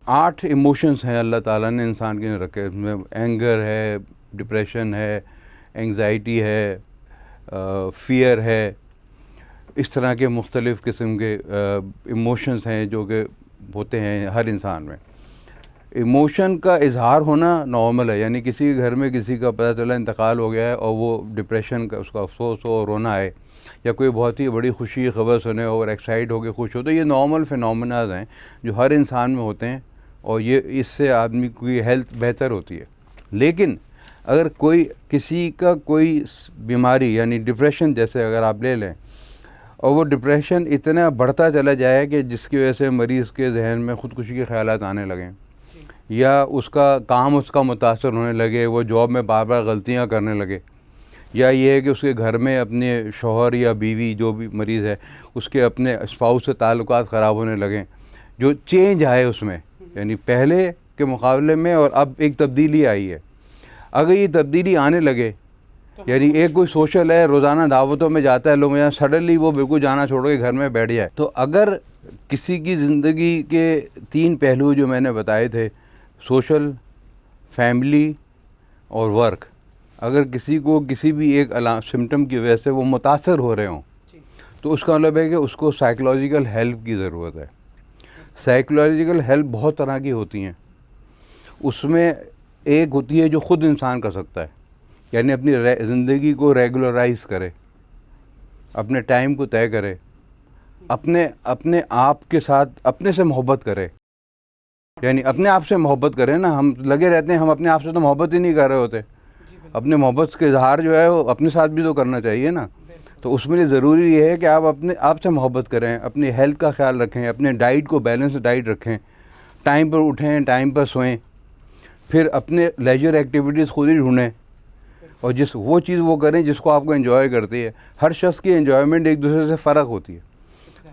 8 emotions हैं अल्लाह ताला ने इंसान के अंदर रखे। उसमें एंगर है, डिप्रेशन है, एंग्जाइटी है, फ़ियर है, इस तरह के मुख्तलिफ़ किस्म के इमोशंस हैं जो कि होते हैं हर इंसान में। इमोशन का इजहार होना नॉर्मल है, यानी किसी के घर में किसी का पता चला इंतकाल हो गया है और वो डिप्रेशन का उसका अफसोस हो और रोना आए, या कोई बहुत ही बड़ी खुशी की खबर सुने और एक्साइट होकर खुश हो, तो ये नॉर्मल फिनोमेनाज हैं जो हर इंसान में होते हैं और ये इससे आदमी की हेल्थ बेहतर होती है। लेकिन अगर कोई किसी का कोई बीमारी यानी डिप्रेशन जैसे अगर आप ले लें और वो डिप्रेशन इतना बढ़ता चला जाए कि जिसकी वजह से मरीज़ के जहन में ख़ुदकुशी के ख़यालात आने लगें, या उसका काम उसका मुतासर होने लगे, वो जॉब में बार बार गलतियां करने लगे, या ये है कि उसके घर में अपने शौहर या बीवी जो भी मरीज़ है उसके अपने स्पाउस से ताल्लुकात ख़राब होने लगें, जो चेंज आए उसमें, यानी पहले के मुकाबले में और अब एक तब्दीली आई है। अगर ये तब्दीली आने लगे, यानी एक कोई सोशल है, रोज़ाना दावतों में जाता है लोग, यहाँ सडनली वो बिल्कुल जाना छोड़ के घर में बैठ जाए, तो अगर किसी की ज़िंदगी के 3 पहलू जो मैंने बताए थे, सोशल, फैमिली और वर्क, अगर किसी को किसी भी एक सिम्टम की वजह से वो मुतासर हो रहे हों, तो उसका मतलब है कि उसको साइकोलॉजिकल हेल्प की ज़रूरत है। साइकोलॉजिकल हेल्प बहुत तरह की होती हैं। उसमें एक होती है जो ख़ुद इंसान कर सकता है, यानी अपनी ज़िंदगी को रेगुलराइज करे, अपने टाइम को तय करे, अपने आप के साथ अपने से मोहब्बत करे, यानी अपने आप से मोहब्बत करें ना। हम लगे रहते हैं हम अपने आप से तो मोहब्बत ही नहीं कर रहे होते। अपने मोहब्बत के इजहार जो है वो अपने साथ भी तो करना चाहिए ना। तो उसमें लिए ज़रूरी ये है कि आप अपने आप से मोहब्बत करें, अपनी हेल्थ का ख्याल रखें, अपने डाइट को बैलेंस डाइट रखें, टाइम पर उठें, टाइम पर सोएं, फिर अपने लेजर एक्टिविटीज़ खुद ही ढूँढें और वो चीज़ वो करें जिसको आपको एंजॉय करती है। हर शख्स की एंजॉयमेंट एक दूसरे से फ़र्क होती है,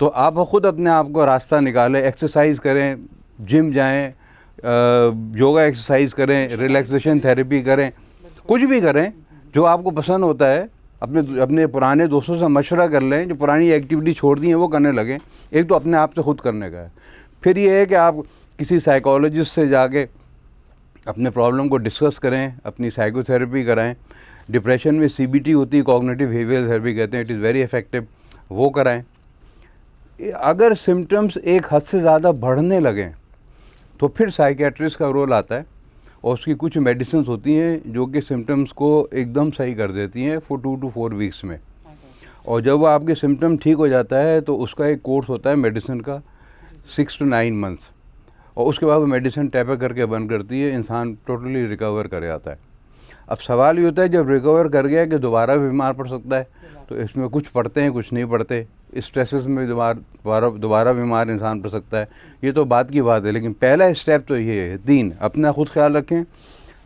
तो आप ख़ुद अपने आप को रास्ता निकालें, एक्सरसाइज करें, जिम जाएं, योगा एक्सरसाइज करें, रिलैक्सेशन थेरेपी करें, कुछ भी करें जो आपको पसंद होता है। अपने पुराने दोस्तों से मशवरा कर लें, जो पुरानी एक्टिविटी छोड़ दी हैं वो करने लगें। एक तो अपने आप से खुद करने का है, फिर ये है कि आप किसी साइकोलॉजिस्ट से जाके अपने प्रॉब्लम को डिस्कस करें, अपनी साइकोथेरेपी कराएं। डिप्रेशन में CBT होती है, कॉग्निटिव बिहेवियर थेरेपी कहते हैं, इट इज़ वेरी इफ़ेक्टिव, वो कराएं। अगर सिम्टम्स एक हद से ज़्यादा बढ़ने लगें तो फिर साइकेट्रिस्ट का रोल आता है और उसकी कुछ मेडिसिन होती हैं जो कि सिम्टम्स को एकदम सही कर देती हैं फॉर 2 to 4 वीक्स में। और जब वो आपके सिम्टम ठीक हो जाता है तो उसका एक कोर्स होता है मेडिसिन का 6 to 9 मंथ्स, और उसके बाद वो मेडिसिन टैपर करके बंद करती है, इंसान टोटली रिकवर कर जाता है। अब सवाल ये होता है जब रिकवर कर गया कि दोबारा बीमार पड़ सकता है, तो इसमें कुछ पड़ते हैं कुछ नहीं पड़ते। स्ट्रेसेस में दोबारा बीमार इंसान पड़ सकता है, ये तो बात की बात है। लेकिन पहला स्टेप तो ये है 3, अपना खुद ख्याल रखें,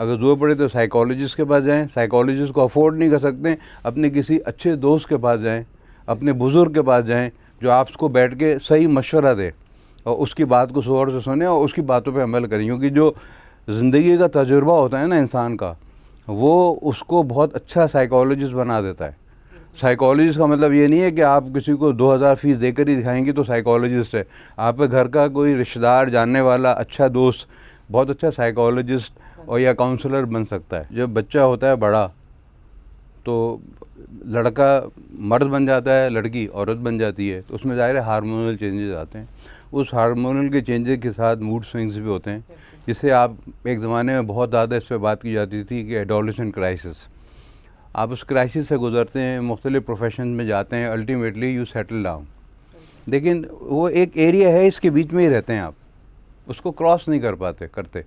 अगर ज़रूरत पड़े तो साइकोलॉजिस्ट के पास जाएं, साइकोलॉजिस्ट को अफोर्ड नहीं कर सकते अपने किसी अच्छे दोस्त के पास जाएं, अपने बुज़ुर्ग के पास जाएं जो आपको बैठ के सही मशवरा दे और उसकी बात को गौर से सुने और उसकी बातों पे अमल करें। क्योंकि जो ज़िंदगी का तजुर्बा होता है ना इंसान का, वो उसको बहुत अच्छा साइकोलॉजिस्ट बना देता है। साइकोलॉजिस्ट का मतलब ये नहीं है कि आप किसी को 2000 फीस देकर ही दिखाएंगे तो साइकोलॉजिस्ट है। आपके घर का कोई रिश्तेदार, जानने वाला, अच्छा दोस्त बहुत अच्छा साइकोलॉजिस्ट और या काउंसलर बन सकता है। जब बच्चा होता है बड़ा तो लड़का मर्द बन जाता है, लड़की औरत बन जाती है, तो उसमें ज़ाहिर है हार्मोनल चेंजेस आते हैं। उस हार्मोनल के चेंजेस के साथ मूड स्विंग्स भी होते हैं, जिससे आप एक ज़माने में बहुत ज़्यादा इस पर बात की जाती थी कि एडोलेसेंट क्राइसिस। आप उस क्राइसिस से गुजरते हैं, मुख्तलिफ प्रोफेशन में जाते हैं, अल्टीमेटली यू सेटल डाउन। लेकिन वो एक एरिया है, इसके बीच में ही रहते हैं आप, उसको क्रॉस नहीं करते।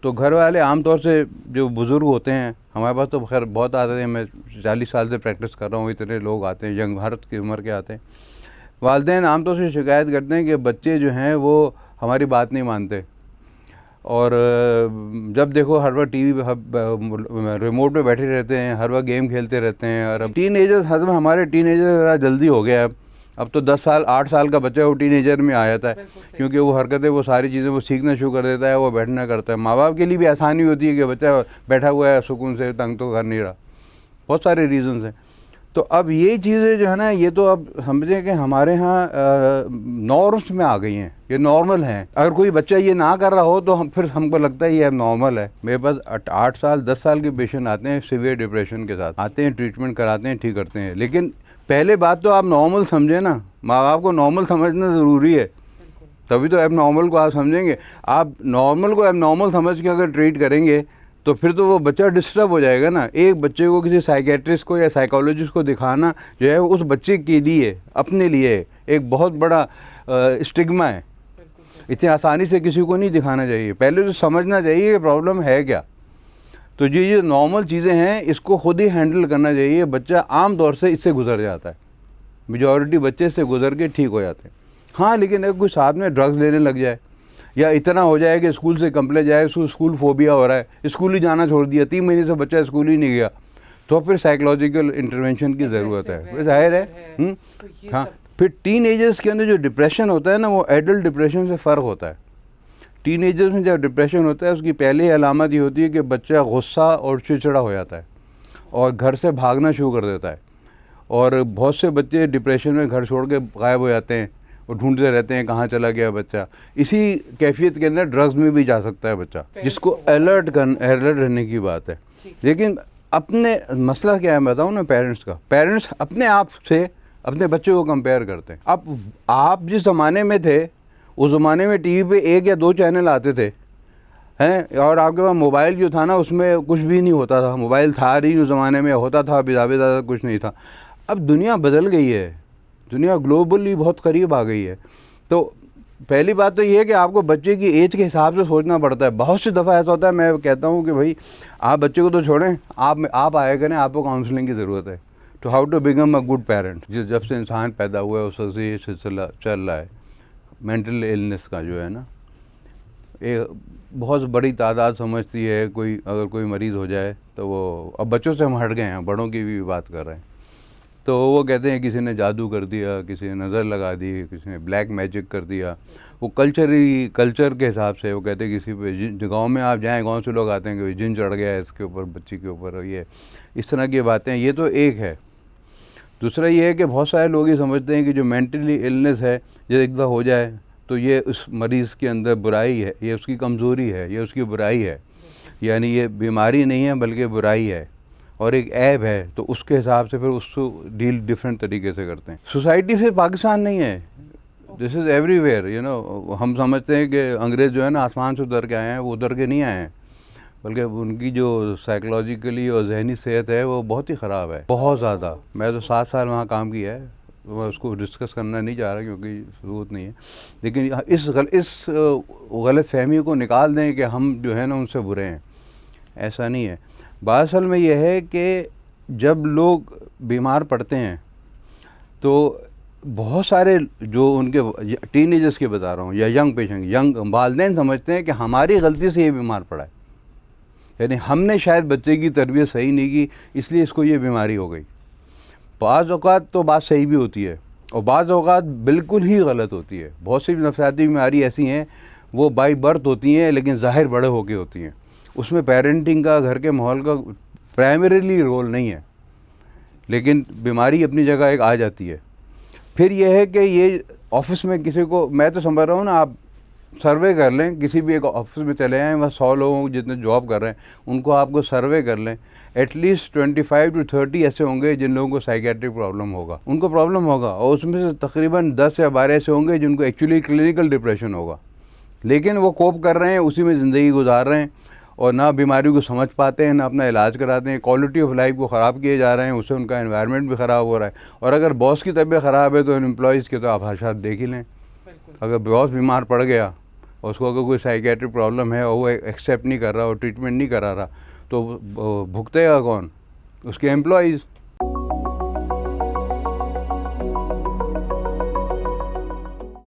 तो घर वाले आमतौर से जो बुज़ुर्ग होते हैं, हमारे पास तो खैर बहुत आते हैं, मैं 40 साल से प्रैक्टिस कर रहा हूँ, इतने लोग आते हैं, यंग भारत की उम्र के आते हैं। वालिदैन आमतौर से शिकायत करते हैं कि बच्चे जो हैं वो हमारी बात नहीं मानते, और जब देखो हर वक्त टीवी रिमोट पे बैठे रहते हैं, हर वक्त गेम खेलते रहते हैं। और अब टीनेजर्स, हमारे टीनेजर ज़रा जल्दी हो गया है। अब तो 10 साल 8 साल का बच्चा वो टीनेजर में आ जाता है, क्योंकि वो हरकतें, वो सारी चीज़ें वो सीखना शुरू कर देता है, वो बैठना करता है। माँ बाप के लिए भी आसानी होती है कि बच्चा बैठा हुआ है सुकून से, तंग तो कर नहीं रहा। बहुत सारे रीज़न्स हैं। तो अब ये चीज़ें जो है ना, ये तो अब समझें कि हमारे यहाँ नॉर्म्स में आ गई हैं, ये नॉर्मल हैं। अगर कोई बच्चा ये ना कर रहा हो तो हम फिर हमको लगता है ये अब नॉर्मल है। मेरे पास 8 साल 10 साल के पेशेंट आते हैं सिवियर डिप्रेशन के साथ, आते हैं, ट्रीटमेंट कराते हैं, ठीक करते हैं। लेकिन पहले बात तो आप नॉर्मल समझें ना, माँ बाप को नॉर्मल समझना ज़रूरी है, तभी तो एब नॉर्मल को आप समझेंगे। आप नॉर्मल को एब नॉर्मल समझ के अगर ट्रीट करेंगे तो फिर तो वो बच्चा डिस्टर्ब हो जाएगा ना। एक बच्चे को किसी साइकेट्रिस्ट को या साइकोलॉजिस्ट को दिखाना जो है उस बच्चे के लिए, अपने लिए एक बहुत बड़ा स्टिग्मा है। इतनी आसानी से किसी को नहीं दिखाना चाहिए, पहले तो समझना चाहिए कि प्रॉब्लम है क्या। तो ये नॉर्मल चीज़ें हैं, इसको खुद ही हैंडल करना चाहिए। बच्चा आम तौर से इससे गुजर जाता है, मेजॉरिटी बच्चे से गुजर के ठीक हो जाते हैं। हाँ, लेकिन अगर कोई साथ में ड्रग्स लेने लग जाए या इतना हो जाए कि स्कूल से कंप्लेंट जाए, उसको स्कूल फोबिया हो रहा है, स्कूल ही जाना छोड़ दिया, 3 महीने से बच्चा स्कूल ही नहीं गया, तो फिर साइकोलॉजिकल इंटरवेंशन की ज़रूरत है, जाहिर है। हाँ, फिर टीन एजर्स के अंदर जो डिप्रेशन होता है ना, वो एडल्ट डिप्रेशन से फ़र्क होता है। टीन एजर्स में जब डिप्रेशन होता है उसकी पहली अलामत ये होती है कि बच्चा गुस्सा और चिड़चिड़ा हो जाता है और घर से भागना शुरू कर देता है। और बहुत से बच्चे डिप्रेशन में घर छोड़ के गायब हो जाते हैं और ढूंढते रहते हैं कहाँ चला गया बच्चा। इसी कैफियत के अंदर ड्रग्स में भी जा सकता है बच्चा, जिसको अलर्ट रहने की बात है। लेकिन अपने मसला क्या है बताऊँ ना, पेरेंट्स का, पेरेंट्स अपने आप से अपने बच्चे को कंपेयर करते हैं। अब आप जिस ज़माने में थे उस ज़माने में टीवी पे 1 या 2 चैनल आते थे हैं, और आपके पास मोबाइल जो था ना उसमें कुछ भी नहीं होता था। मोबाइल था नहीं उस ज़माने में, होता था बिज़ावे ज़्यादा कुछ नहीं था। अब दुनिया बदल गई है, दुनिया ग्लोबली बहुत करीब आ गई है। तो पहली बात तो ये है कि आपको बच्चे की एज के हिसाब से सोचना पड़ता है। बहुत सी दफ़ा ऐसा होता है, मैं कहता हूँ कि भाई आप बच्चे को तो छोड़ें, आप आया करें, आपको काउंसलिंग की ज़रूरत है। तो how to become a good parent. जब से इंसान पैदा हुआ है उस वक्त से ये सिलसिला चल रहा है मेंटल इलनेस का, जो है ना, एक बहुत बड़ी तादाद समझती है। कोई अगर कोई मरीज़ हो जाए तो वो, अब बच्चों से हम हट गए हैं, बड़ों की भी बात कर रहे हैं, तो वो कहते हैं किसी ने जादू कर दिया, किसी ने नज़र लगा दी, किसी ने ब्लैक मैजिक कर दिया। वो कल्चर के हिसाब से वो कहते हैं किसी पे, गांव में आप जाएं, गांव से लोग आते हैं कि जिन चढ़ गया है इसके ऊपर, बच्ची के ऊपर, ये इस तरह की बातें। ये तो एक है। दूसरा ये है कि बहुत सारे लोग ये समझते हैं कि जो मेंटली इलनेस है, जब एक बार हो जाए तो ये उस मरीज़ के अंदर बुराई है, ये उसकी कमज़ोरी है, ये उसकी बुराई है, यानी ये बीमारी नहीं है बल्कि बुराई है और एक ऐब है। तो उसके हिसाब से फिर उसको डील डिफरेंट तरीके से करते हैं। सोसाइटी से पाकिस्तान नहीं है, this is everywhere, you know. हम समझते हैं कि अंग्रेज़ जो है ना आसमान से उतर के आए हैं, वो उतर के नहीं आए हैं, बल्कि उनकी जो साइकोलॉजिकली और जहनी सेहत है वो बहुत ही ख़राब है, बहुत ज़्यादा। मैं तो 7 साल वहाँ काम किया है, मैं उसको डिस्कस करना नहीं चाह रहा क्योंकि ज़रूरत नहीं है। लेकिन इस गलत फहमी को निकाल दें कि हम जो है ना उनसे बुरे हैं, ऐसा नहीं है। बात असल में यह है कि जब लोग बीमार पड़ते हैं तो बहुत सारे जो उनके टीनेजर्स के बता रहा हूँ या यंग पेशेंट, यंग वालिदैन समझते हैं कि हमारी गलती से ये बीमार पड़ा है, यानी हमने शायद बच्चे की तरबियत सही नहीं की इसलिए इसको ये बीमारी हो गई। बाज़ औक़ात तो बात सही भी होती है और बाज़ औक़ात बिल्कुल ही गलत होती है। बहुत सी नफसियाती बीमारी ऐसी हैं वो बाई बर्थ होती हैं लेकिन ज़ाहिर बड़े होके होती हैं, उसमें पेरेंटिंग का, घर के माहौल का प्राइमरीली रोल नहीं है, लेकिन बीमारी अपनी जगह एक आ जाती है। फिर यह है कि ये ऑफिस में किसी को, मैं तो समझ रहा हूँ ना, आप सर्वे कर लें, किसी भी एक ऑफिस में चले आएँ, वहाँ 100 लोग जितने जॉब कर रहे हैं उनको आपको सर्वे कर लें, एटलीस्ट 25 to 30 ऐसे होंगे जिन लोगों को साइकेट्रिक प्रॉब्लम होगा, उनको प्रॉब्लम होगा, और उसमें से तकरीबन 10 या 12 ऐसे होंगे जिनको एक्चुअली क्लिनिकल डिप्रेशन होगा, लेकिन वो कोप कर रहे हैं, उसी में ज़िंदगी गुजार रहे हैं और ना बीमारी को समझ पाते हैं, ना अपना इलाज कराते हैं, क्वालिटी ऑफ लाइफ को ख़राब किए जा रहे हैं, उससे उनका एनवायरनमेंट भी ख़राब हो रहा है। और अगर बॉस की तबीयत ख़राब है तो एम्प्लॉइज़ के तो आप हालात देख ही लें। अगर बॉस बीमार पड़ गया और उसको अगर कोई साइकेट्रिक प्रॉब्लम है और वो एक्सेप्ट नहीं कर रहा और ट्रीटमेंट नहीं करा रहा तो भुगतेगा कौन? उसके एम्प्लॉइज़।